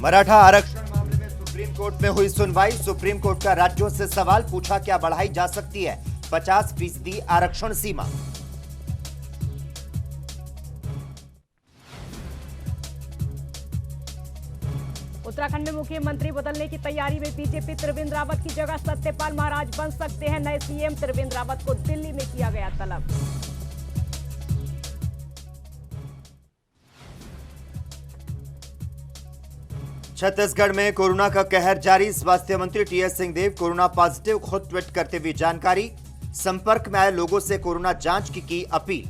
मराठा आरक्षण मामले में सुप्रीम कोर्ट में हुई सुनवाई। सुप्रीम कोर्ट का राज्यों से सवाल पूछा, क्या बढ़ाई जा सकती है 50% आरक्षण सीमा। उत्तराखंड में मुख्यमंत्री बदलने की तैयारी में बीजेपी। त्रिवेंद्र रावत की जगह सत्यपाल महाराज बन सकते हैं नए सीएम। त्रिवेंद्र रावत को दिल्ली में किया गया तलब। छत्तीसगढ़ में कोरोना का कहर जारी। स्वास्थ्य मंत्री टीएस सिंहदेव कोरोना पॉजिटिव खुद ट्वीट करते हुए जानकारी। संपर्क में आए लोगों से कोरोना जांच की अपील।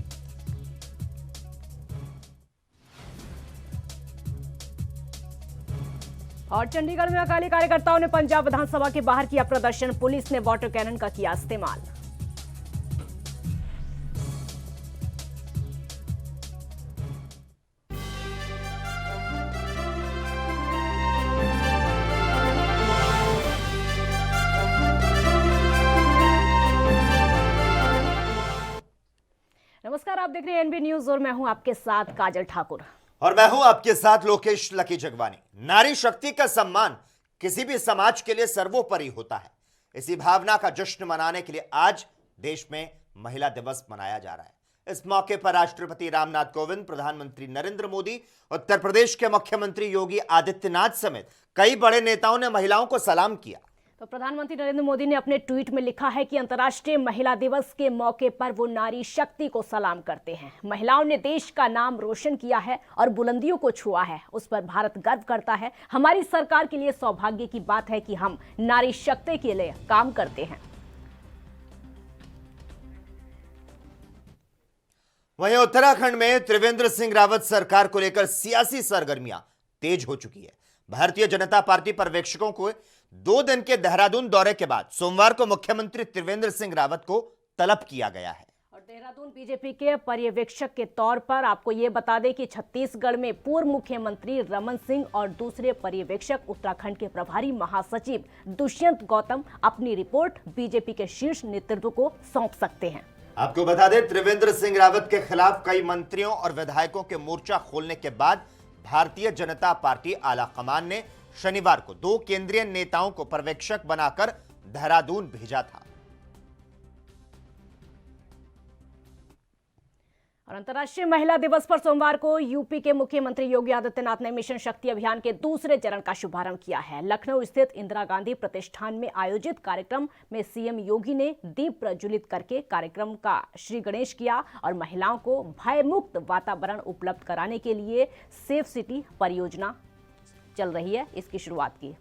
और चंडीगढ़ में अकाली कार्यकर्ताओं ने पंजाब विधानसभा के बाहर किया प्रदर्शन। पुलिस ने वाटर कैनन का किया इस्तेमाल। नमस्कार, आप देख रहे हैं एनबी न्यूज और मैं हूं आपके साथ काजल ठाकुर। और मैं हूं आपके साथ लोकेश लकी जगवानी। नारी शक्ति का सम्मान किसी भी समाज के लिए सर्वोपरि होता है। इसी भावना का जश्न मनाने के लिए आज देश में महिला दिवस मनाया जा रहा है। इस मौके पर राष्ट्रपति रामनाथ कोविंद, प्रधानमंत्री नरेंद्र मोदी, उत्तर प्रदेश के मुख्यमंत्री योगी आदित्यनाथ समेत कई बड़े नेताओं ने महिलाओं को सलाम किया। तो प्रधानमंत्री नरेंद्र मोदी ने अपने ट्वीट में लिखा है कि अंतर्राष्ट्रीय महिला दिवस के मौके पर वो नारी शक्ति को सलाम करते हैं। महिलाओं ने देश का नाम रोशन किया है और बुलंदियों को छुआ है। उस पर भारत गर्व करता है। हमारी सरकार के लिए सौभाग्य की बात है कि हम नारी शक्ति के लिए काम करते हैं। वहीं उत्तराखंड में त्रिवेंद्र सिंह रावत सरकार को लेकर सियासी सरगर्मियां तेज हो चुकी है। भारतीय जनता पार्टी पर्यवेक्षकों को 2 दिन के देहरादून दौरे के बाद सोमवार को मुख्यमंत्री त्रिवेंद्र सिंह रावत को तलब किया गया है। और देहरादून बीजेपी के पर्यवेक्षक के तौर पर आपको ये बता दें कि छत्तीसगढ़ में पूर्व मुख्यमंत्री रमन सिंह और दूसरे पर्यवेक्षक उत्तराखंड के प्रभारी महासचिव दुष्यंत गौतम अपनी रिपोर्ट बीजेपी के शीर्ष नेतृत्व को सौंप सकते हैं। आपको बता दें, त्रिवेंद्र सिंह रावत के खिलाफ कई मंत्रियों और विधायकों के मोर्चा खोलने के बाद भारतीय जनता पार्टी आला कमान ने शनिवार को 2 केंद्रीय नेताओं को पर्यवेक्षक बनाकर देहरादून भेजा था। और अंतर्राष्ट्रीय महिला दिवस पर सोमवार को यूपी के मुख्यमंत्री योगी आदित्यनाथ ने मिशन शक्ति अभियान के दूसरे चरण का शुभारंभ किया है। लखनऊ स्थित इंदिरा गांधी प्रतिष्ठान में आयोजित कार्यक्रम में सीएम योगी ने दीप प्रज्वलित करके कार्यक्रम का श्री गणेश किया और महिलाओं को भयमुक्त वातावरण उपलब्ध कराने के लिए सेफ सिटी परियोजना चल रही है, इसकी शुरुआत की।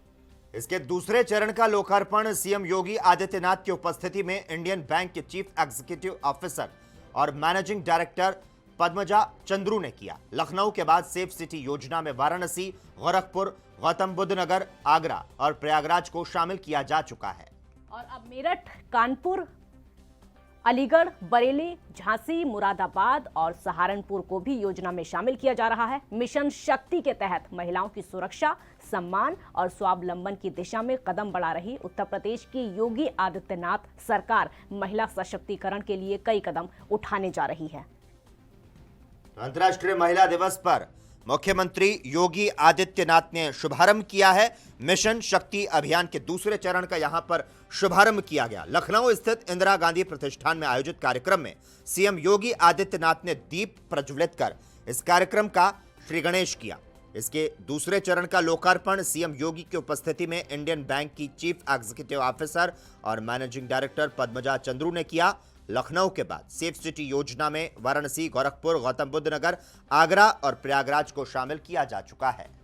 इसके दूसरे चरण का लोकार्पण सीएम योगी आदित्यनाथ की उपस्थिति में इंडियन बैंक के चीफ एग्जीक्यूटिव ऑफिसर और मैनेजिंग डायरेक्टर पद्मजा चंद्रू ने किया। लखनऊ के बाद सेफ सिटी योजना में वाराणसी, गोरखपुर, गौतम बुद्ध नगर, आगरा और प्रयागराज को शामिल किया जा चुका है। और अब मेरठ, कानपुर, अलीगढ़, बरेली, झांसी, मुरादाबाद और सहारनपुर को भी योजना में शामिल किया जा रहा है। मिशन शक्ति के तहत महिलाओं की सुरक्षा, सम्मान और स्वावलंबन की दिशा में कदम बढ़ा रही उत्तर प्रदेश की योगी आदित्यनाथ सरकार महिला सशक्तिकरण के लिए कई कदम उठाने जा रही है। अंतर्राष्ट्रीय महिला दिवस पर मुख्यमंत्री योगी आदित्यनाथ ने शुभारंभ किया है। मिशन शक्ति अभियान के दूसरे चरण का यहां पर शुभारंभ किया गया। लखनऊ स्थित इंदिरा गांधी प्रतिष्ठान में आयोजित कार्यक्रम में सीएम योगी आदित्यनाथ ने दीप प्रज्वलित कर इस कार्यक्रम का श्री गणेश किया। इसके दूसरे चरण का लोकार्पण सीएम योगी की उपस्थिति में इंडियन बैंक की चीफ एग्जीक्यूटिव ऑफिसर और मैनेजिंग डायरेक्टर पद्मजा चंद्रू ने किया। लखनऊ के बाद सेफ सिटी योजना में वाराणसी, गोरखपुर, गौतम बुद्ध नगर, आगरा और प्रयागराज को शामिल किया जा चुका है।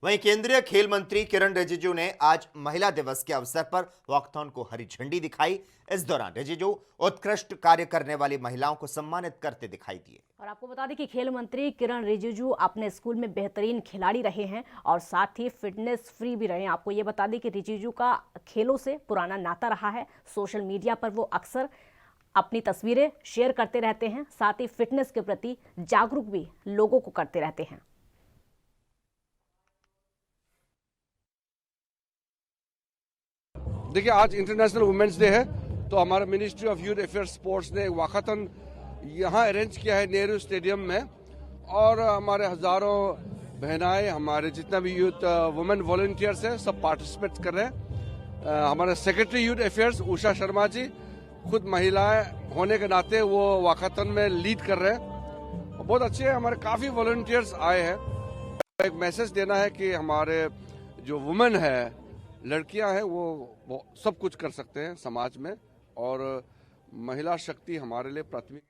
वहीं केंद्रीय खेल मंत्री किरण रिजिजू ने आज महिला दिवस के अवसर पर वॉकथॉन को हरी झंडी दिखाई। इस दौरान रिजिजू उत्कृष्ट कार्य करने वाली महिलाओं को सम्मानित करते दिखाई दिए। और आपको बता दें कि खेल मंत्री किरण रिजिजू अपने स्कूल में बेहतरीन खिलाड़ी रहे हैं और साथ ही फिटनेस फ्री भी रहे हैं। आपको ये बता दें कि रिजिजू का खेलों से पुराना नाता रहा है। सोशल मीडिया पर वो अक्सर अपनी तस्वीरें शेयर करते रहते हैं, साथ ही फिटनेस के प्रति जागरूक भी लोगों को करते रहते हैं। देखिए, आज इंटरनेशनल वुमेन्स डे है, तो हमारा ministry of youth affairs sports ने वाकथन यहाँ अरेंज किया है नेहरू स्टेडियम में, और हमारे हज़ारों बहनाएं, हमारे जितना भी यूथ वुमेन वॉलंटियर्स हैं, सब पार्टिसिपेट कर रहे हैं। हमारे secretary youth affairs Usha Sharma ji खुद महिलाएं होने के नाते वो वाकाथन में लीड कर रहे हैं। बहुत अच्छे हैं, हमारे काफी वॉलंटियर्स आए हैं। एक मैसेज देना है कि हमारे जो वुमेन है, लड़कियां हैं, वो सब कुछ कर सकते हैं समाज में, और महिला शक्ति हमारे लिए प्राथमिक।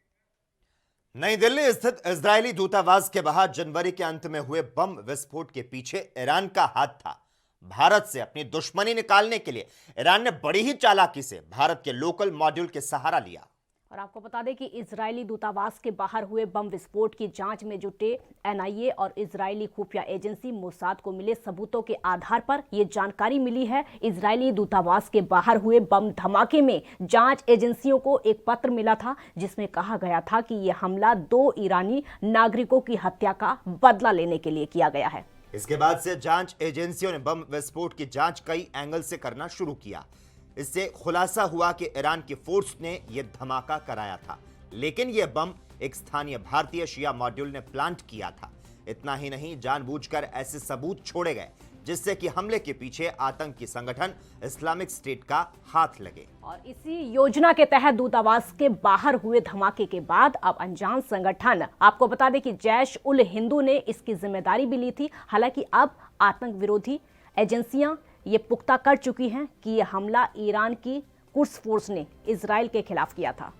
नई दिल्ली स्थित इजरायली दूतावास के बाहर जनवरी के अंत में हुए बम विस्फोट के पीछे ईरान का हाथ था। भारत से अपनी दुश्मनी निकालने के लिए ईरान ने बड़ी ही चालाकी से भारत के लोकल मॉड्यूल के सहारा लिया। और आपको बता दें कि इजरायली दूतावास के बाहर हुए बम विस्फोट की जांच में जुटे एनआईए और इजरायली खुफिया एजेंसी मोसाद को मिले सबूतों के आधार पर यह जानकारी मिली है। इजरायली दूतावास के बाहर हुए बम धमाके में जांच एजेंसियों को एक पत्र मिला था, जिसमें कहा गया था कि यह हमला 2 ईरानी नागरिकों की हत्या का बदला लेने के लिए किया गया है। इसके बाद से जांच एजेंसियों ने बम विस्फोट की जांच कई एंगल से करना शुरू किया। इससे खुलासा हुआ कि ईरान की फोर्स ने यह धमाका कराया था, लेकिन यह बम एक स्थानीय भारतीय शिया मॉड्यूल ने प्लांट किया था। इतना ही नहीं, जानबूझकर ऐसे सबूत छोड़े गए जिससे कि हमले के पीछे आतंकी संगठन इस्लामिक स्टेट का हाथ लगे। और इसी योजना के तहत दूतावास के बाहर हुए धमाके के बाद अब अनजान संगठन, आपको बता दें कि जैश उल हिंदू ने इसकी जिम्मेदारी भी ली थी। हालांकि अब आतंक विरोधी एजेंसियां ये पुख्ता कर चुकी हैं कि यह हमला ईरान की कुर्स फोर्स ने इजराइल के खिलाफ किया था।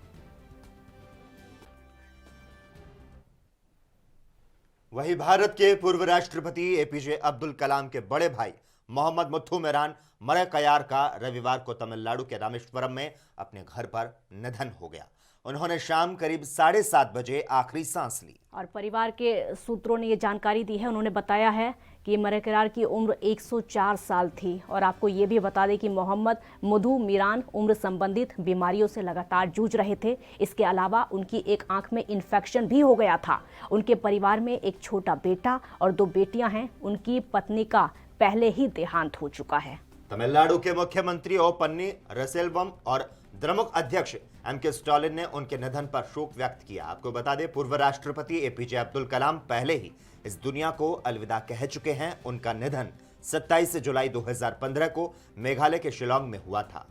वहीं भारत के पूर्व राष्ट्रपति एपीजे अब्दुल कलाम के बड़े भाई मोहम्मद मुथु मेहरान मरकयार का रविवार को तमिलनाडु के रामेश्वरम में अपने घर पर निधन हो गया। उन्होंने शाम करीब 7:30 बजे आखिरी सांस ली। और परिवार के सूत्रों ने ये जानकारी दी है। उन्होंने बताया है कि मरकयार की उम्र 104 साल थी। और आपको ये भी बता दें कि मोहम्मद मुथु मेहरान उम्र संबंधित बीमारियों से लगातार जूझ रहे थे। इसके अलावा उनकी एक आंख में इन्फेक्शन भी हो गया था। उनके परिवार में एक छोटा बेटा और 2 बेटियां हैं। उनकी पत्नी का पहले ही देहांत हो चुका है। तमिलनाडु के मुख्यमंत्री ओ पन्नीरसेल्वम और द्रमुक अध्यक्ष एम.के. स्टालिन ने उनके निधन पर शोक व्यक्त किया। आपको बता दें, पूर्व राष्ट्रपति एपीजे अब्दुल कलाम पहले ही इस दुनिया को अलविदा कह चुके हैं। उनका निधन 27 जुलाई 2015 को मेघालय के शिलांग में हुआ था।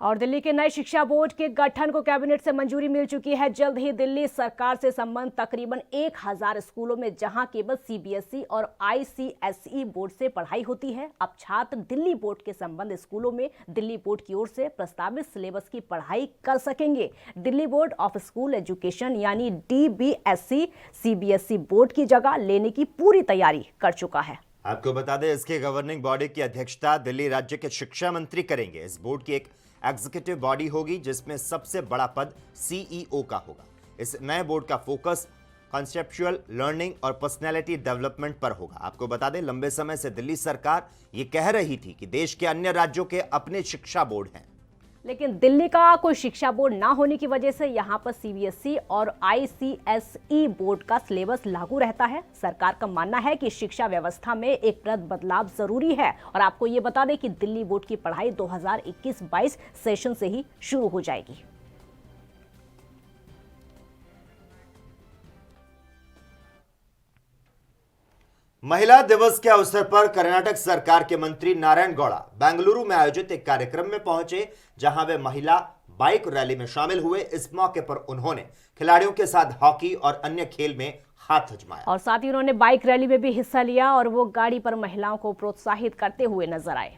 और दिल्ली के नए शिक्षा बोर्ड के गठन को कैबिनेट से मंजूरी मिल चुकी है। जल्द ही दिल्ली सरकार से संबंध तकरीबन 1000 स्कूलों में, जहां केवल सीबीएसई और आईसीएसई बोर्ड से पढ़ाई होती है, अब छात्र दिल्ली बोर्ड के संबंध स्कूलों में दिल्ली बोर्ड की ओर से प्रस्तावित सिलेबस की पढ़ाई कर सकेंगे। Delhi board of school education यानी डीबीएसई सीबीएसई बोर्ड की जगह लेने की पूरी तैयारी कर चुका है। आपको बता दें, इसके गवर्निंग बॉडी की अध्यक्षता दिल्ली राज्य के शिक्षा मंत्री करेंगे। इस बोर्ड की एक एग्जीक्यूटिव बॉडी होगी जिसमें सबसे बड़ा पद सीईओ का होगा। इस नए बोर्ड का फोकस कॉन्सेप्चुअल लर्निंग और पर्सनैलिटी डेवलपमेंट पर होगा। आपको बता दें, लंबे समय से दिल्ली सरकार ये कह रही थी कि देश के अन्य राज्यों के अपने शिक्षा बोर्ड हैं, लेकिन दिल्ली का कोई शिक्षा बोर्ड ना होने की वजह से यहाँ पर सीबीएसई और आईसीएसई बोर्ड का सिलेबस लागू रहता है। सरकार का मानना है कि शिक्षा व्यवस्था में एक बदलाव जरूरी है। और आपको ये बता दें कि दिल्ली बोर्ड की पढ़ाई 2021-22 सेशन से ही शुरू हो जाएगी। महिला दिवस के अवसर पर कर्नाटक सरकार के मंत्री नारायण गौड़ा बेंगलुरु में आयोजित एक कार्यक्रम में पहुंचे, जहां वे महिला बाइक रैली में शामिल हुए। इस मौके पर उन्होंने खिलाड़ियों के साथ हॉकी और अन्य खेल में हाथ आजमाया और साथ ही उन्होंने बाइक रैली में भी हिस्सा लिया और वो गाड़ी पर महिलाओं को प्रोत्साहित करते हुए नजर आए।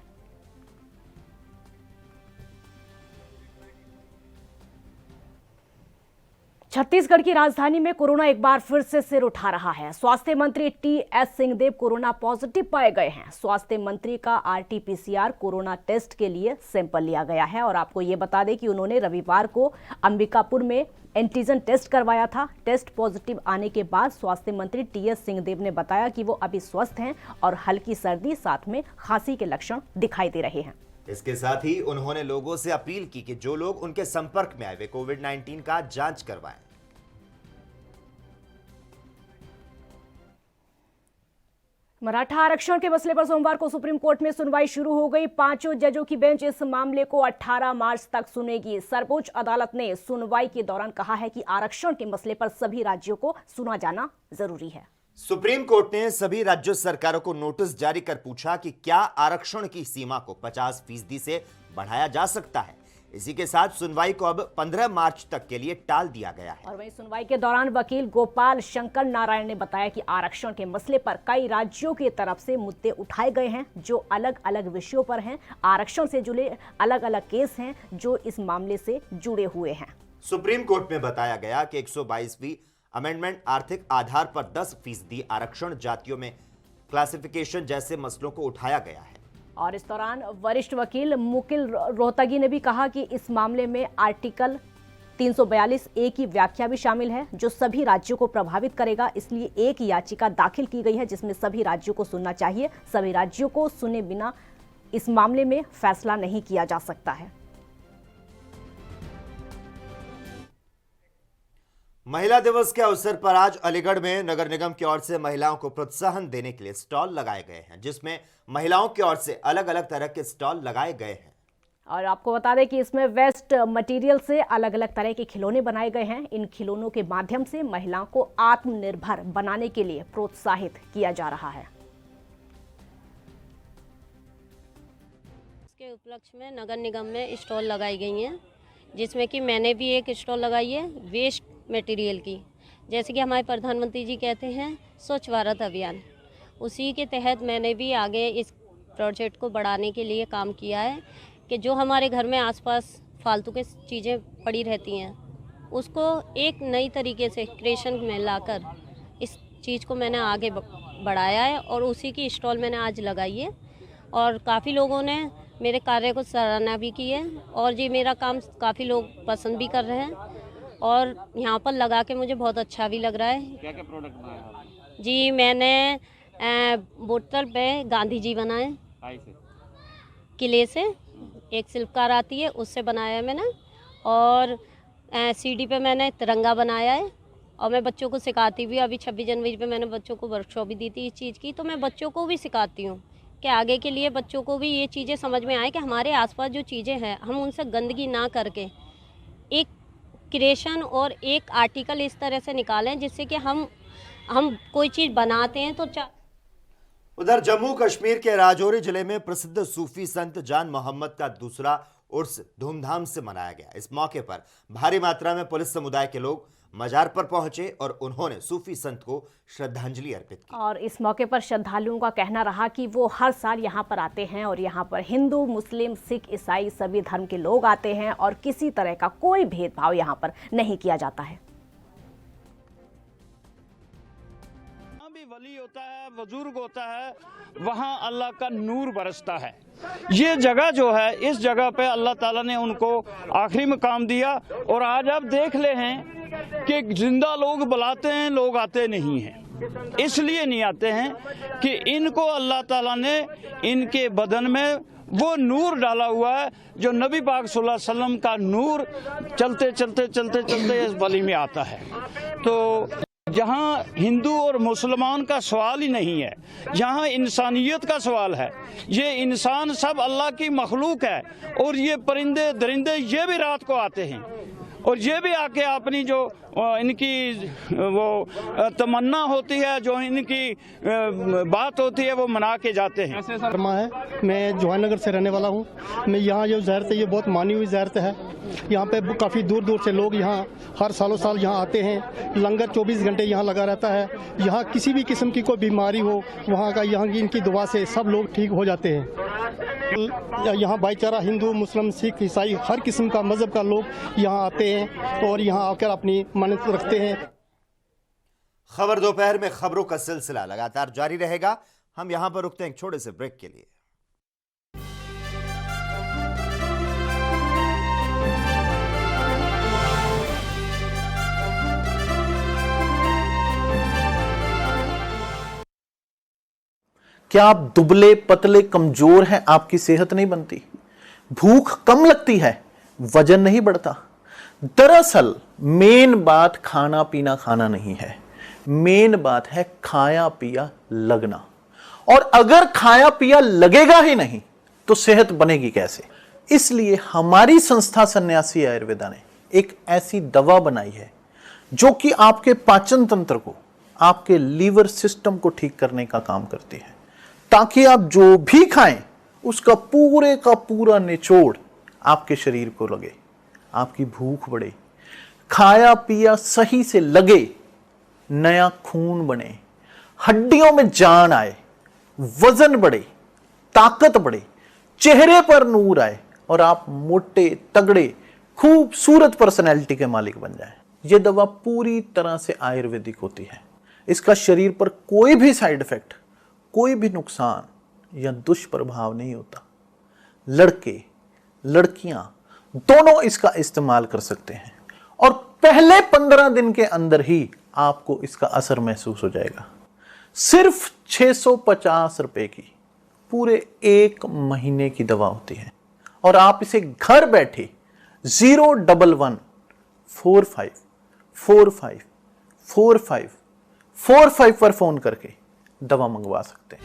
छत्तीसगढ़ की राजधानी में कोरोना एक बार फिर से सिर उठा रहा है। स्वास्थ्य मंत्री टी.एस. सिंहदेव कोरोना पॉजिटिव पाए गए हैं। स्वास्थ्य मंत्री का आरटी-पीसीआर कोरोना टेस्ट के लिए सैंपल लिया गया है। और आपको ये बता दें कि उन्होंने रविवार को अंबिकापुर में एंटीजन टेस्ट करवाया था। टेस्ट पॉजिटिव आने के बाद स्वास्थ्य मंत्री टी.एस. सिंहदेव ने बताया कि वो अभी स्वस्थ हैं और हल्की सर्दी साथ में खांसी के लक्षण दिखाई दे रहे हैं। इसके साथ ही उन्होंने लोगों से अपील की कि जो लोग उनके संपर्क में आए वे कोविड-19 का जांच करवाएं। मराठा आरक्षण के मसले पर सोमवार को सुप्रीम कोर्ट में सुनवाई शुरू हो गई। 5 जजों की बेंच इस मामले को 18 मार्च तक सुनेगी। सर्वोच्च अदालत ने सुनवाई के दौरान कहा है कि आरक्षण के मसले पर सभी राज्यों को सुना जाना जरूरी है। सुप्रीम कोर्ट ने सभी राज्य सरकारों को नोटिस जारी कर पूछा कि क्या आरक्षण की सीमा को 50% से बढ़ाया जा सकता है। इसी के साथ सुनवाई को अब 15 मार्च तक के लिए टाल दिया गया है। और वहीं सुनवाई के दौरान वकील गोपाल शंकर नारायण ने बताया कि आरक्षण के मसले पर कई राज्यों की तरफ से मुद्दे उठाए गए हैं जो अलग अलग विषयों पर हैं। आरक्षण से जुड़े अलग अलग केस हैं जो इस मामले से जुड़े हुए हैं। सुप्रीम कोर्ट में बताया गया कि 122वीं अमेंडमेंट आर्थिक आधार पर 10% आरक्षण, जातियों में क्लासिफिकेशन जैसे मसलों को उठाया गया है। और इस दौरान वरिष्ठ वकील मुकुल रोहतगी ने भी कहा कि इस मामले में आर्टिकल 342A की व्याख्या भी शामिल है जो सभी राज्यों को प्रभावित करेगा। इसलिए एक याचिका दाखिल की गई है जिसमें सभी राज्यों को सुनना चाहिए। सभी राज्यों को सुने बिना इस मामले में फैसला नहीं किया जा सकता है। महिला दिवस के अवसर पर आज अलीगढ़ में नगर निगम की ओर से महिलाओं को प्रोत्साहन देने के लिए स्टॉल लगाए गए हैं, जिसमें महिलाओं की ओर से अलग अलग तरह के स्टॉल लगाए गए हैं। और आपको बता दें कि इसमें वेस्ट मटेरियल से अलग अलग तरह के खिलौने बनाए गए हैं। इन खिलौनों के माध्यम से महिलाओं को आत्मनिर्भर बनाने के लिए प्रोत्साहित किया जा रहा है। इसके उपलक्ष्य में नगर निगम में स्टॉल लगाई गई हैं, जिसमें कि मैंने भी एक स्टॉल लगाई है वेस्ट मटेरियल की। जैसे कि हमारे प्रधानमंत्री जी कहते हैं स्वच्छ भारत अभियान, उसी के तहत मैंने भी आगे इस प्रोजेक्ट को बढ़ाने के लिए काम किया है कि जो हमारे घर में आसपास फालतू के चीज़ें पड़ी रहती हैं उसको एक नई तरीके से क्रिएशन में लाकर इस चीज़ को मैंने आगे बढ़ाया है और उसी की स्टॉल मैंने आज लगाई है। और काफ़ी लोगों ने मेरे कार्य को सराहना भी की है और ये मेरा काम काफ़ी लोग पसंद भी कर रहे हैं और यहाँ पर लगा के मुझे बहुत अच्छा भी लग रहा है। क्या क्या प्रोडक्ट बनाए आपने? जी मैंने बोतल पे गांधी जी बनाए किले से, एक शिल्पकार आती है उससे बनाया है मैंने, और सीडी पे मैंने तिरंगा बनाया है और मैं बच्चों को सिखाती भी। अभी 26 जनवरी पे मैंने बच्चों को वर्कशॉप भी दी थी इस चीज़ की, तो मैं बच्चों को भी सिखाती हूँ कि आगे के लिए बच्चों को भी ये चीज़ें समझ में आए कि हमारे आसपास जो चीज़ें हैं हम उनसे गंदगी ना करके एक क्रिएशन और एक आर्टिकल इस तरह से निकालें जिससे कि हम कोई चीज़ बनाते हैं तो उधर जम्मू कश्मीर के राजौरी जिले में प्रसिद्ध सूफी संत जान मोहम्मद का दूसरा उर्स धूमधाम से मनाया गया। इस मौके पर भारी मात्रा में पुलिस समुदाय के लोग मजार पर पहुंचे और उन्होंने सूफी संत को श्रद्धांजलि अर्पित की। और इस मौके पर श्रद्धालुओं का कहना रहा कि वो हर साल यहाँ पर आते हैं और यहाँ पर हिंदू, मुस्लिम, सिख, ईसाई सभी धर्म के लोग आते हैं और किसी तरह का कोई भेदभाव यहाँ पर नहीं किया जाता है। वली होता है, बुजुर्ग होता है, वहाँ अल्लाह का नूर बरसता है। ये जगह जो है, इस जगह पे अल्लाह ताला ने उनको आखिरी मकाम दिया और आज आप देख ले हैं कि जिंदा लोग बुलाते हैं, लोग आते नहीं हैं। इसलिए नहीं आते हैं कि इनको अल्लाह ताला ने इनके बदन में वो नूर डाला हुआ है जो नबी पाक सल्लल्लाहु अलैहि वसल्लम का नूर चलते चलते चलते चलते इस वली में आता है। तो जहाँ हिंदू और मुसलमान का सवाल ही नहीं है, जहाँ इंसानियत का सवाल है। ये इंसान सब अल्लाह की मखलूक है और ये परिंदे दरिंदे ये भी रात को आते हैं और ये भी आके अपनी जो इनकी वो तमन्ना होती है, जो इनकी बात होती है, वो मना के जाते हैं। शर्मा है, मैं जवाहरनगर से रहने वाला हूँ। मैं यहाँ जो ज़ियारत है ये बहुत मानी हुई ज़ियारत है। यहाँ पे काफ़ी दूर दूर से लोग यहाँ हर सालों साल यहाँ आते हैं। लंगर 24 घंटे यहाँ लगा रहता है। यहाँ किसी भी किस्म की कोई बीमारी हो, वहाँ का यहाँ की इनकी दुआ से सब लोग ठीक हो जाते हैं। यहाँ भाईचारा हिंदू, मुस्लिम, सिख, ईसाई हर किस्म का मजहब का लोग यहाँ आते हैं और यहाँ आकर अपनी मन्नत रखते हैं। खबर दोपहर में खबरों का सिलसिला लगातार जारी रहेगा। हम यहां पर रुकते हैं एक छोटे से ब्रेक के लिए। क्या आप दुबले पतले कमजोर हैं? आपकी सेहत नहीं बनती, भूख कम लगती है, वजन नहीं बढ़ता। दरअसल मेन बात खाना पीना खाना नहीं है, मेन बात है खाया पिया लगना। और अगर खाया पिया लगेगा ही नहीं तो सेहत बनेगी कैसे? इसलिए हमारी संस्था सन्यासी आयुर्वेदा ने एक ऐसी दवा बनाई है जो कि आपके पाचन तंत्र को, आपके लीवर सिस्टम को ठीक करने का काम करती है, ताकि आप जो भी खाएं उसका पूरे का पूरा निचोड़ आपके शरीर को लगे, आपकी भूख बढ़े, खाया पिया सही से लगे, नया खून बने, हड्डियों में जान आए, वजन बढ़े, ताकत बढ़े, चेहरे पर नूर आए और आप मोटे तगड़े खूबसूरत पर्सनैलिटी के मालिक बन जाएं। यह दवा पूरी तरह से आयुर्वेदिक होती है। इसका शरीर पर कोई भी साइड इफेक्ट, कोई भी नुकसान या दुष्प्रभाव नहीं होता। लड़के लड़कियां दोनों इसका इस्तेमाल कर सकते हैं और पहले 15 दिन के अंदर ही आपको इसका असर महसूस हो जाएगा। सिर्फ 650 रुपए की पूरे 1 महीने की दवा होती है और आप इसे घर बैठे 01145454545 पर फोन करके दवा मंगवा सकते हैं।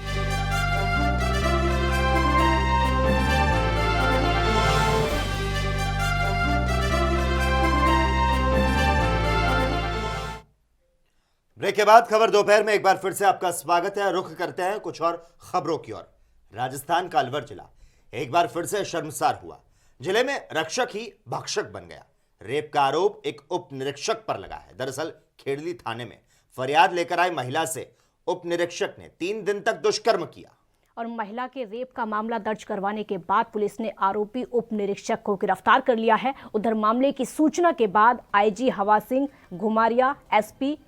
ब्रेक के बाद खबर दोपहर में एक बार फिर से आपका स्वागत है। रुख करते हैं कुछ और खबरों की ओर। राजस्थान का अलवर जिला एक बार फिर से शर्मसार हुआ। जिले में रक्षक ही भक्षक बन गया। रेप का आरोप एक उप निरीक्षक पर लगा है। दरअसल खेड़ली थाने में फरियाद लेकर आई महिला से उप निरीक्षक ने 3 दिन तक दुष्कर्म किया और महिला के रेप का मामला दर्ज करवाने के बाद पुलिस ने आरोपी उप निरीक्षक को गिरफ्तार कर लिया है। उधर मामले की सूचना के बाद आईजी हवा सिंह घुमारिया, एसपी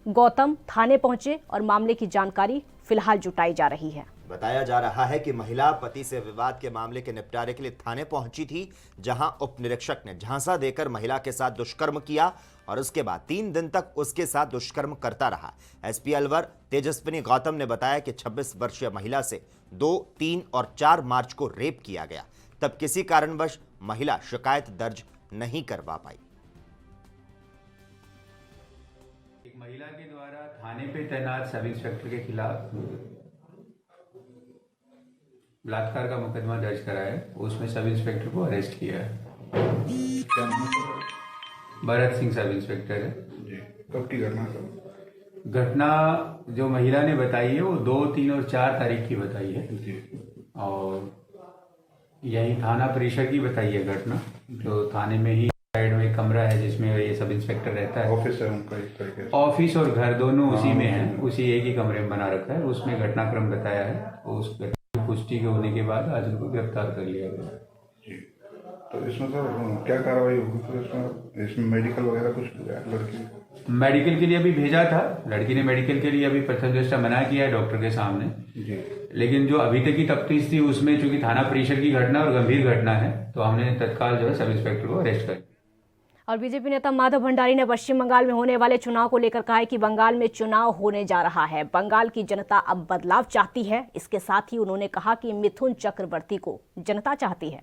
गौतम थाने पहुंचे और मामले की जानकारी फिलहाल जुटाई जा रही है। बताया जा रहा है कि महिला पति से विवाद के मामले के निपटारे के लिए थाने पहुंची थी, जहां उप निरीक्षक ने झांसा देकर महिला के साथ दुष्कर्म किया और उसके बाद 3 दिन तक उसके साथ दुष्कर्म करता रहा। एसपी अलवर तेजस्विनी गौतम ने बताया कि 26 वर्षीय महिला से 2, 3 और 4 मार्च को रेप किया गया। तब किसी कारणवश महिला शिकायत दर्ज नहीं करवा पाई। एक महिला के द्वारा थाने पे तैनात सब इंस्पेक्टर के खिलाफ बलात्कार का मुकदमा दर्ज करा है। उसमें सब इंस्पेक्टर को अरेस्ट किया है। भरत सिंह सब इंस्पेक्टर है। कब की घटना? घटना जो महिला ने बताई है वो 2, 3 और 4 तारीख की बताई है और यही थाना परिसर की बताई है घटना। जो थाने में ही साइड में एक कमरा है जिसमें ये सब इंस्पेक्टर रहता है। ऑफिस है उनका एक तरीके से। ऑफिस और घर दोनों उसी में है, उसी एक ही कमरे में बना रखा है। उसमें घटनाक्रम बताया है। उस घटना की पुष्टि होने के बाद आज उनको गिरफ्तार कर लिया गया। जी, तो इसमें सर क्या कार्रवाई होगी? तो इसमें मेडिकल वगैरह कुछ लड़की मेडिकल के लिए अभी भेजा था। लड़की ने मेडिकल के लिए अभी प्रथम दृष्टया मना किया है डॉक्टर के सामने जी, लेकिन जो अभी तक की तफ्तीश थी उसमें चूंकि थाना परिसर की घटना और गंभीर घटना है तो हमने तत्काल जो है सब इंस्पेक्टर को अरेस्ट कर। और बीजेपी नेता माधव भंडारी ने पश्चिम बंगाल में होने वाले चुनाव को लेकर कहा है कि बंगाल में चुनाव होने जा रहा है। बंगाल की जनता अब बदलाव चाहती है। इसके साथ ही उन्होंने कहा कि मिथुन चक्रवर्ती को जनता चाहती है।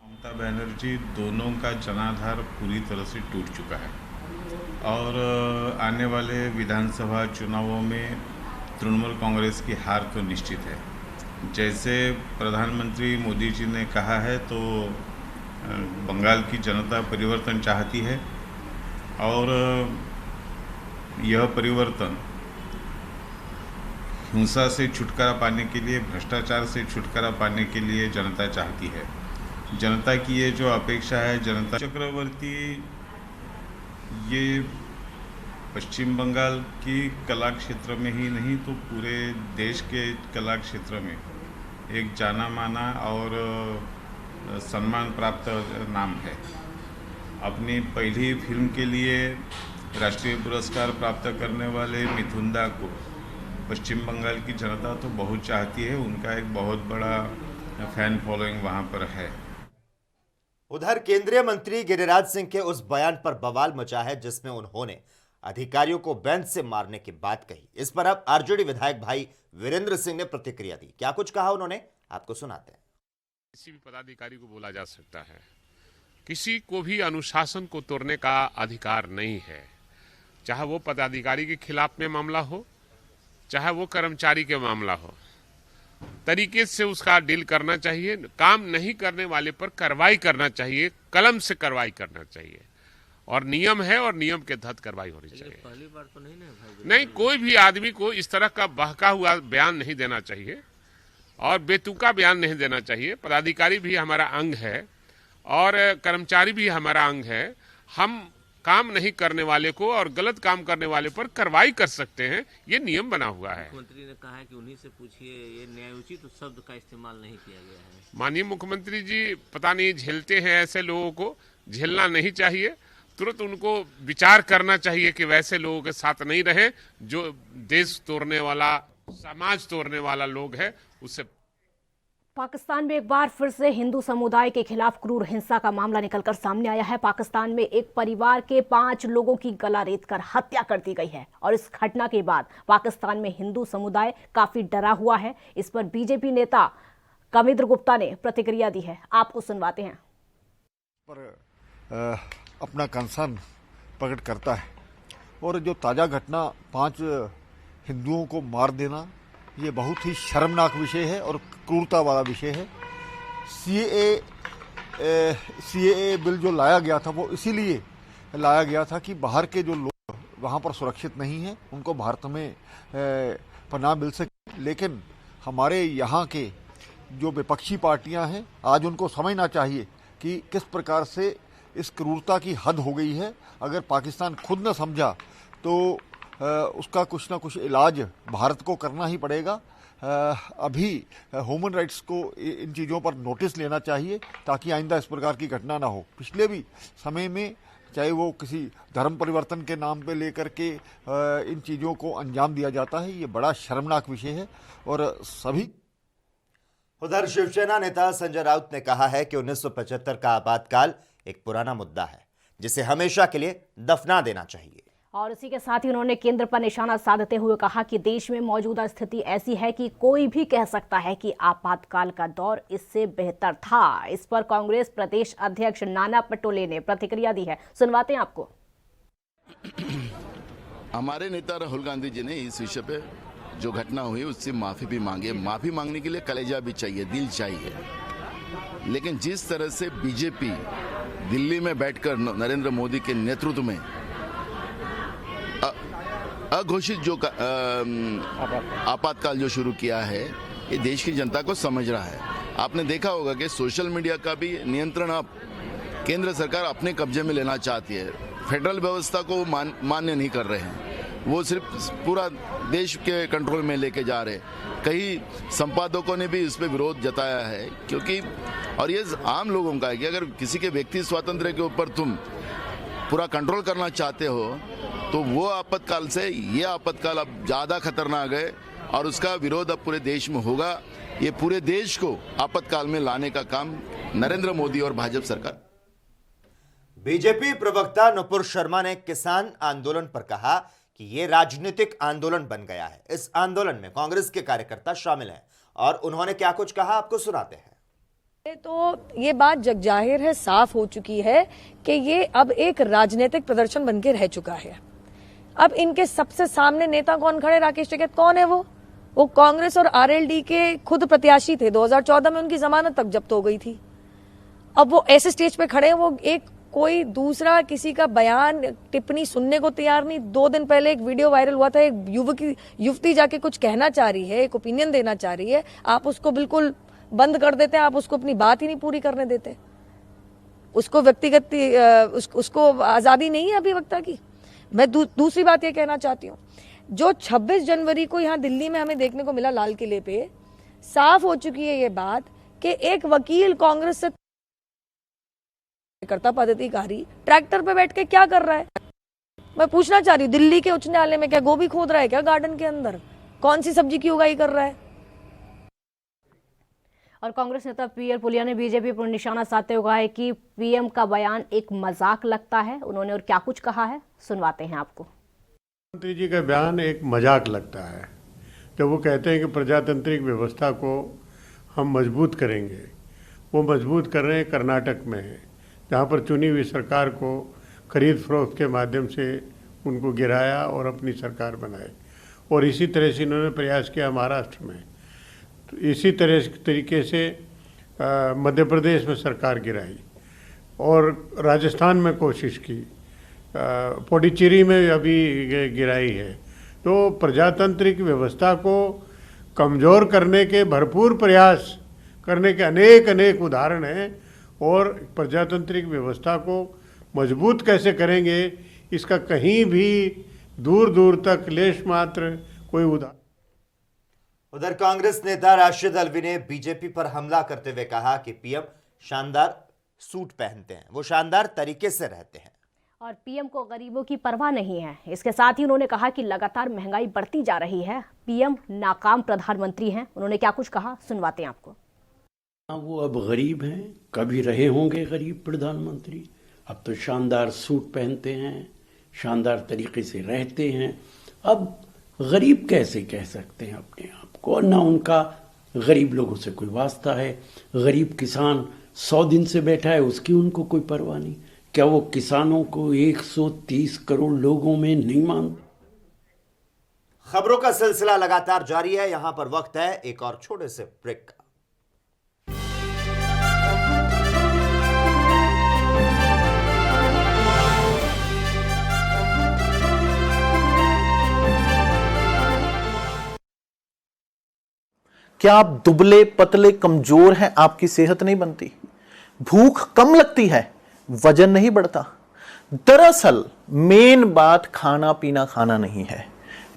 ममता बनर्जी दोनों का जनाधार पूरी तरह से टूट चुका है और आने वाले विधानसभा चुनावों में तृणमूल कांग्रेस की हार तो निश्चित है। जैसे प्रधानमंत्री मोदी जी ने कहा है तो बंगाल की जनता परिवर्तन चाहती है और यह परिवर्तन हिंसा से छुटकारा पाने के लिए, भ्रष्टाचार से छुटकारा पाने के लिए जनता चाहती है। जनता की ये जो अपेक्षा है, जनता चक्रवर्ती ये पश्चिम बंगाल की कला क्षेत्र में ही नहीं तो पूरे देश के कला क्षेत्र में एक जाना माना और सम्मान प्राप्त नाम है। अपनी पहली फिल्म के लिए राष्ट्रीय पुरस्कार प्राप्त करने वाले मिथुन दा को पश्चिम बंगाल की जनता तो बहुत चाहती है। उनका एक बहुत बड़ा फैन फॉलोइंग वहाँ पर है। उधर केंद्रीय मंत्री गिरिराज सिंह के उस बयान पर बवाल मचा है जिसमें उन्होंने अधिकारियों को बेंच से मारने की बात कही। इस पर अब आरजेडी विधायक भाई वीरेंद्र सिंह ने प्रतिक्रिया दी। क्या कुछ कहा उन्होंने, आपको सुनाते हैं। किसी भी पदाधिकारी को बोला जा सकता है, किसी को भी अनुशासन को तोड़ने का अधिकार नहीं है। चाहे वो पदाधिकारी के खिलाफ में मामला हो, चाहे वो कर्मचारी के मामला हो, तरीके से उसका डील करना चाहिए। काम नहीं करने वाले पर कार्रवाई करना चाहिए, कलम से कार्रवाई करना चाहिए, और नियम है और नियम के तहत कार्रवाई होनी चाहिए। पहली बार तो नहीं ना भाई, नहीं, कोई भी आदमी को इस तरह का बहका हुआ बयान नहीं देना चाहिए और बेतुका बयान नहीं देना चाहिए। पदाधिकारी भी हमारा अंग है और कर्मचारी भी हमारा अंग है। हम काम नहीं करने वाले को और गलत काम करने वाले पर कार्रवाई कर सकते हैं, ये नियम बना हुआ है। मुख्यमंत्री ने कहा है कि उन्हीं से पूछिए, ये न्यायोचित शब्द का इस्तेमाल नहीं किया गया है। माननीय मुख्यमंत्री जी पता नहीं झेलते हैं ऐसे लोगों को, झेलना नहीं चाहिए। तुरंत उनको विचार करना चाहिए कि वैसे लोगों के साथ नहीं रहे जो देश तोड़ने वाला, समाज तोड़ने वाला लोग है। उससे पाकिस्तान में एक बार फिर से हिंदू समुदाय के खिलाफ क्रूर हिंसा का मामला निकलकर सामने आया है। पाकिस्तान में एक परिवार के 5 लोगों की गला रेतकर हत्या कर दी गई है और इस घटना के बाद पाकिस्तान में हिंदू समुदाय काफी डरा हुआ है। इस पर बीजेपी नेता कविंद्र गुप्ता ने प्रतिक्रिया दी है, आपको सुनवाते हैं। पर अपना कंसर्न प्रकट करता है और जो ताज़ा घटना 5 हिंदुओं को मार देना, ये बहुत ही शर्मनाक विषय है और क्रूरता वाला विषय है। सीएए बिल जो लाया गया था वो इसीलिए लाया गया था कि बाहर के जो लोग वहाँ पर सुरक्षित नहीं हैं उनको भारत में पनाह मिल सके। लेकिन हमारे यहाँ के जो विपक्षी पार्टियां हैं, आज उनको समझना चाहिए कि किस प्रकार से इस क्रूरता की हद हो गई है। अगर पाकिस्तान खुद न समझा तो उसका कुछ ना कुछ इलाज भारत को करना ही पड़ेगा। अभी ह्यूमन राइट्स को इन चीज़ों पर नोटिस लेना चाहिए ताकि आइंदा इस प्रकार की घटना ना हो। पिछले भी समय में चाहे वो किसी धर्म परिवर्तन के नाम पे लेकर के इन चीज़ों को अंजाम दिया जाता है, ये बड़ा शर्मनाक विषय है और सभी। उधर शिवसेना नेता संजय राउत ने कहा है कि 1975 का आपातकाल एक पुराना मुद्दा है जिसे हमेशा के लिए दफना देना चाहिए। और इसी के साथ ही उन्होंने केंद्र पर निशाना साधते हुए कहा कि देश में मौजूदा स्थिति ऐसी है कि कोई भी कह सकता है कि आपातकाल का दौर इससे बेहतर था। इस पर कांग्रेस प्रदेश अध्यक्ष नाना पटोले ने प्रतिक्रिया दी है, सुनवाते हैं आपको। हमारे नेता राहुल गांधी जी ने इस विषय पे जो घटना हुई उससे माफी भी मांगे। माफी मांगने के लिए कलेजा भी चाहिए, दिल चाहिए। लेकिन जिस तरह से बीजेपी दिल्ली में बैठकर नरेंद्र मोदी के नेतृत्व में अघोषित जो आपातकाल जो शुरू किया है, ये देश की जनता को समझ रहा है। आपने देखा होगा कि सोशल मीडिया का भी नियंत्रण अब केंद्र सरकार अपने कब्जे में लेना चाहती है। फेडरल व्यवस्था को मान्य नहीं कर रहे हैं, वो सिर्फ पूरा देश के कंट्रोल में लेके जा रहे हैं। कई संपादकों ने भी इस पे विरोध जताया है, क्योंकि और ये आम लोगों का है कि अगर किसी के व्यक्ति स्वातंत्र्य के ऊपर तुम पूरा कंट्रोल करना चाहते हो तो वो आपातकाल से ये आपातकाल अब ज्यादा खतरनाक है और उसका विरोध अब पूरे देश में होगा। ये पूरे देश को आपातकाल में लाने का काम नरेंद्र मोदी और भाजपा सरकार। बीजेपी प्रवक्ता नुपुर शर्मा ने किसान आंदोलन पर कहा कि ये राजनीतिक आंदोलन बन गया है। इस आंदोलन में कांग्रेस के कार्यकर्ता शामिल हैं और उन्होंने क्या कुछ कहा, आपको सुनाते हैं। तो ये बात जगजाहिर है, साफ हो चुकी है कि ये अब एक राजनीतिक प्रदर्शन बनके रह चुका है। अब इनके सबसे सामने नेता कौन खड़े? राकेश टिकैत कौन है? वो कांग्रेस और आरएलडी के खुद प्रत्याशी थे। 2014 में उनकी जमानत तक जब्त हो गई थी। अब वो ऐसे स्टेज पे खड़े हैं, वो एक कोई दूसरा किसी का बयान टिप्पणी सुनने को तैयार नहीं। 2 दिन पहले एक वीडियो वायरल हुआ था, एक युवती जाके कुछ कहना चाह रही है, एक ओपिनियन देना चाह रही है, आप उसको बिल्कुल बंद कर देते हैं, आप उसको अपनी बात ही नहीं पूरी करने देते। उसको व्यक्तिगत उसको आजादी नहीं है अभिव्यक्ता की। मैं दूसरी बात ये कहना चाहती हूँ, जो 26 जनवरी को यहाँ दिल्ली में हमें देखने को मिला लाल किले पे, साफ हो चुकी है ये बात कि एक वकील कांग्रेस से करता पदाधिकारी ट्रैक्टर पे बैठ के क्या कर रहा है? मैं पूछना चाह रही हूँ, दिल्ली के उच्च न्यायालय में क्या गोभी खोद रहा है क्या? गार्डन के अंदर कौन सी सब्जी की उगाई कर रहा है? और कांग्रेस नेता पीएल पुनिया ने बीजेपी पर निशाना साधते हुए कहा है कि पीएम का बयान एक मजाक लगता है। उन्होंने और क्या कुछ कहा है, सुनवाते हैं आपको। प्रधानमंत्री जी का बयान एक मजाक लगता है। जब वो कहते हैं कि प्रजातांत्रिक व्यवस्था को हम मजबूत करेंगे, वो मजबूत कर रहे हैं कर्नाटक में, जहाँ पर चुनी हुई सरकार को खरीद फरोख्त के माध्यम से उनको गिराया और अपनी सरकार बनाई। और इसी तरह से इन्होंने प्रयास किया महाराष्ट्र में, तो इसी तरीके से मध्य प्रदेश में सरकार गिराई और राजस्थान में कोशिश की, पुडुचेरी में अभी गिराई है। तो प्रजातांत्रिक व्यवस्था को कमज़ोर करने के भरपूर प्रयास करने के अनेक उदाहरण हैं, और प्रजातांत्रिक व्यवस्था को मजबूत कैसे करेंगे इसका कहीं भी दूर तक लेश मात्र कोई उदाहरण। उधर कांग्रेस नेता राशिद अल्वी ने बीजेपी पर हमला करते हुए कहा कि पीएम शानदार सूट पहनते हैं, वो शानदार तरीके से रहते हैं और पीएम को गरीबों की परवाह नहीं है। इसके साथ ही उन्होंने कहा कि लगातार महंगाई बढ़ती जा रही है, पीएम नाकाम प्रधानमंत्री हैं। उन्होंने क्या कुछ कहा, सुनवाते हैं आपको। वो अब गरीब हैं, कभी रहे होंगे गरीब प्रधानमंत्री। अब तो शानदार सूट पहनते हैं, शानदार तरीके से रहते हैं। अब गरीब कैसे कह सकते हैं अपने आप को? ना उनका गरीब लोगों से कोई वास्ता है। गरीब किसान 100 दिन से बैठा है, उसकी उनको कोई परवाह नहीं। क्या वो किसानों को 130 करोड़ लोगों में नहीं मानते? खबरों का सिलसिला लगातार जारी है। यहां पर वक्त है एक और छोटे से ब्रेक का। क्या आप दुबले पतले कमजोर हैं? आपकी सेहत नहीं बनती, भूख कम लगती है, वजन नहीं बढ़ता। दरअसल मेन बात खाना पीना खाना नहीं है,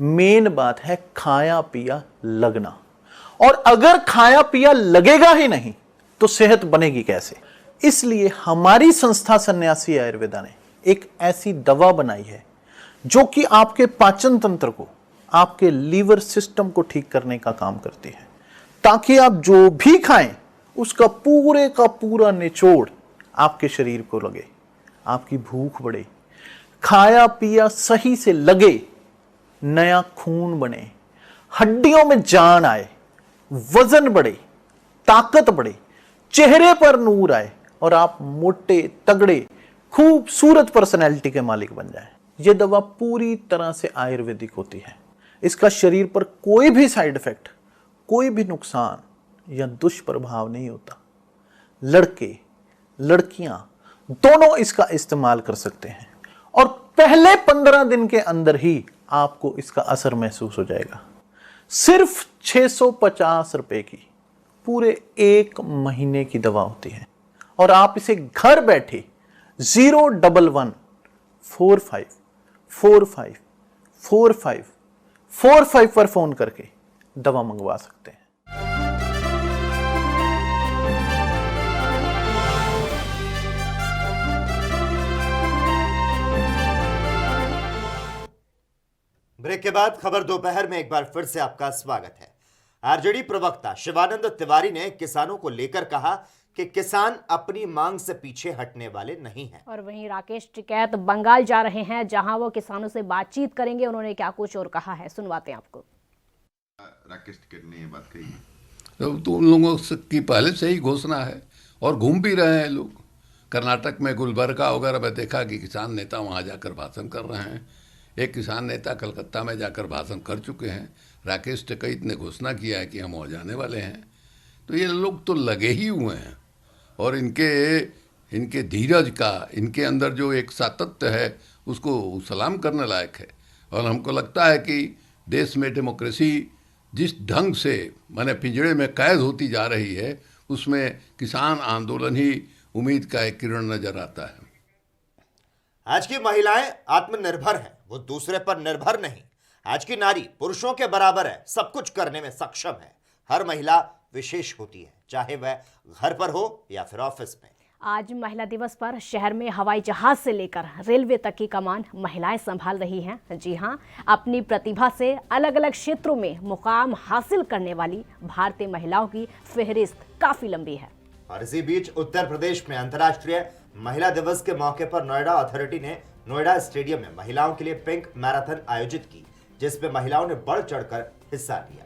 मेन बात है खाया पिया लगना। और अगर खाया पिया लगेगा ही नहीं तो सेहत बनेगी कैसे? इसलिए हमारी संस्था सन्यासी आयुर्वेदा ने एक ऐसी दवा बनाई है जो कि आपके पाचन तंत्र को, आपके लीवर सिस्टम को ठीक करने का काम करती है, ताकि आप जो भी खाएं उसका पूरे का पूरा निचोड़ आपके शरीर को लगे, आपकी भूख बढ़े, खाया पिया सही से लगे, नया खून बने, हड्डियों में जान आए, वजन बढ़े, ताकत बढ़े, चेहरे पर नूर आए और आप मोटे तगड़े खूबसूरत पर्सनैलिटी के मालिक बन जाएं। यह दवा पूरी तरह से आयुर्वेदिक होती है। इसका शरीर पर कोई भी साइड इफेक्ट, कोई भी नुकसान या दुष्प्रभाव नहीं होता। लड़के लड़कियां दोनों इसका इस्तेमाल कर सकते हैं और पहले 15 दिन के अंदर ही आपको इसका असर महसूस हो जाएगा। सिर्फ 650 रुपए की पूरे 1 महीने की दवा होती है और आप इसे घर बैठे 01145454545 पर फोन करके दवा मंगवा सकते हैं। ब्रेक के बाद खबर दोपहर में एक बार फिर से आपका स्वागत है। आरजेडी प्रवक्ता शिवानंद तिवारी ने किसानों को लेकर कहा कि किसान अपनी मांग से पीछे हटने वाले नहीं हैं। और वहीं राकेश टिकैत बंगाल जा रहे हैं, जहां वो किसानों से बातचीत करेंगे। उन्होंने क्या कुछ और कहा है, सुनवाते हैं आपको। राकेश टिकैत ने ये बात कही तो उन लोगों की पहले से ही घोषणा है और घूम भी रहे हैं लोग। कर्नाटक में गुलबर्गा वगैरह में देखा कि किसान नेता वहाँ जाकर भाषण कर रहे हैं। एक किसान नेता कलकत्ता में जाकर भाषण कर चुके हैं। राकेश टिकैत ने घोषणा किया है कि हम हो जाने वाले हैं। तो ये लोग तो लगे ही हुए हैं और इनके धीरज का, इनके अंदर जो एक सातत्य है उसको सलाम करने लायक है। और हमको लगता है कि देश में डेमोक्रेसी जिस ढंग से माने पिंजड़े में कैद होती जा रही है, उसमें किसान आंदोलन ही उम्मीद का एक किरण नजर आता है। आज की महिलाएं आत्मनिर्भर हैं, वो दूसरे पर निर्भर नहीं। आज की नारी पुरुषों के बराबर है, सब कुछ करने में सक्षम है। हर महिला विशेष होती है, चाहे वह घर पर हो या फिर ऑफिस में। आज महिला दिवस पर शहर में हवाई जहाज से लेकर रेलवे तक की कमान महिलाएं संभाल रही हैं। जी हां, अपनी प्रतिभा से अलग अलग क्षेत्रों में मुकाम हासिल करने वाली भारतीय महिलाओं की फहरिस्त काफी लंबी है। और इसी बीच उत्तर प्रदेश में अंतर्राष्ट्रीय महिला दिवस के मौके पर नोएडा अथॉरिटी ने नोएडा स्टेडियम में महिलाओं के लिए पिंक मैराथन आयोजित की, जिसमें महिलाओं ने बढ़ चढ़कर हिस्सा लिया।